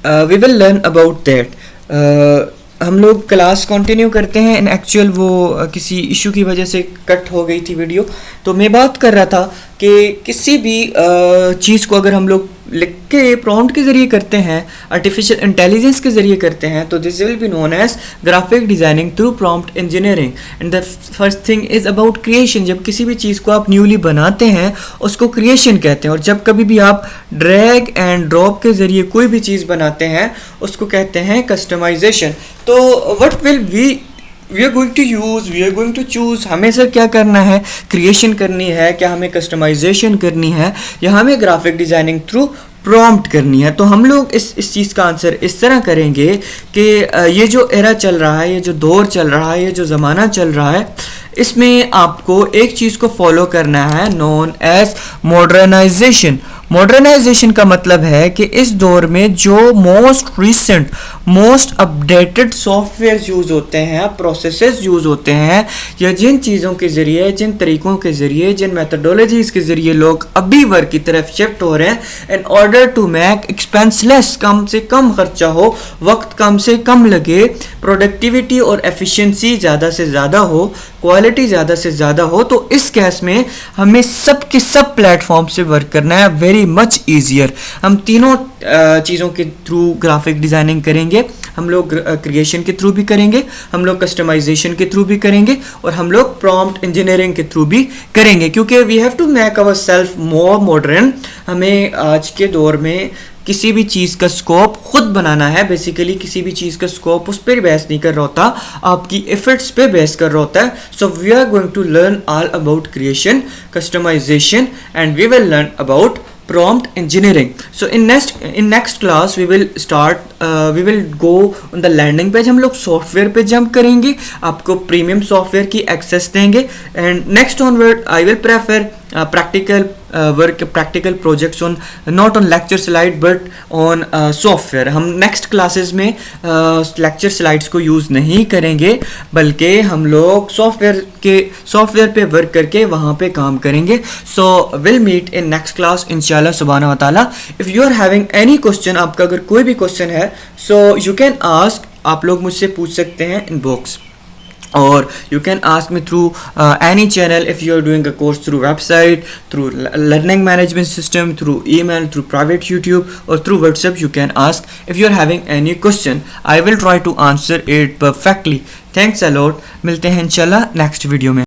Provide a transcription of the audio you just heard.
We will learn about that. हम लोग class continue करते हैं। इन एक्चुअल वो किसी इशू की वजह से कट हो गई थी वीडियो। तो मैं बात कर रहा था कि किसी भी चीज़ को अगर हम लोग लिख के प्रॉम्प्ट के ज़रिए करते हैं, आर्टिफिशियल इंटेलिजेंस के ज़रिए करते हैं, तो this will be known as graphic designing through prompt engineering. And the first thing is about creation. जब किसी भी चीज़ को आप न्यूली बनाते हैं उसको क्रिएशन कहते हैं, और जब कभी भी आप ड्रैग एंड ड्रॉप के ज़रिए कोई भी चीज़ बनाते हैं उसको कहते हैं कस्टमाइजेशन। तो what will we are going to choose. हमें सर क्या करना है, क्रिएशन करनी है, क्या हमें कस्टमाइजेशन करनी है, या हमें ग्राफिक डिज़ाइनिंग थ्रू प्रॉम्प्ट करनी है। तो हम लोग इस चीज़ का आंसर इस तरह करेंगे कि ये जो एरा चल रहा है, ये जो दौर चल रहा है, ये जो ज़माना चल रहा है, इसमें आपको एक चीज़ को फॉलो करना है नोन एज मॉडर्नाइजेशन। मॉडर्नाइजेशन का मतलब है कि इस दौर में जो most recent, most updated software use होते हैं, प्रोसेसेस यूज़ होते हैं, या जिन चीज़ों के ज़रिए, जिन तरीक़ों के ज़रिए, जिन मेथडोलॉजीज़ के ज़रिए लोग अभी वर्क की तरफ शिफ्ट हो रहे हैं इन ऑर्डर टू मेक एक्सपेंसलेस, कम से कम खर्चा हो, वक्त कम से कम लगे, प्रोडक्टिविटी और एफिशिएंसी ज़्यादा से ज़्यादा हो, क्वालिटी ज़्यादा से ज़्यादा हो, तो इस केस में हमें सब के सब प्लेटफॉर्म से वर्क करना है वेरी मच ईजियर। हम तीनों चीज़ों के थ्रू ग्राफिक डिज़ाइनिंग करेंगे। हम लोग क्रिएशन के थ्रू भी करेंगे, हम लोग कस्टमाइजेशन के थ्रू भी करेंगे, और हम लोग प्रॉम्प्ट इंजीनियरिंग के थ्रू भी करेंगे, क्योंकि we have to make our self more modern. हमें आज के दौर में किसी भी चीज़ का स्कोप खुद बनाना है। बेसिकली किसी भी चीज़ का स्कोप उस पर बेस नहीं कर रहा होता, आपकी एफर्ट्स पे बेस कर रहा होता है। So we are going to learn all about creation, customization, and we will learn about prompt engineering. So in next class we will go on the landing page. हम लोग सॉफ्टवेयर पे jump करेंगे, आपको premium software की access देंगे, and next onward I will prefer practical work, practical projects on not on lecture slide but on software. हम next classes में lecture slides को यूज़ नहीं करेंगे, बल्कि हम लोग सॉफ्टवेयर पे वर्क करके वहाँ पे काम करेंगे. So we'll meet in next class इंशाल्लाह सुब्हाना व ताला. If you are having any question, आपका अगर कोई भी क्वेश्चन है, so you can ask, आप लोग मुझसे पूछ सकते हैं in box. Or you can ask me through any channel. If you are doing a course through website, through learning management system, through email, through private YouTube, or through WhatsApp, you can ask. If you are having any question, I will try to answer it perfectly. Thanks a lot. मिलते हैं इंशाल्लाह next video में.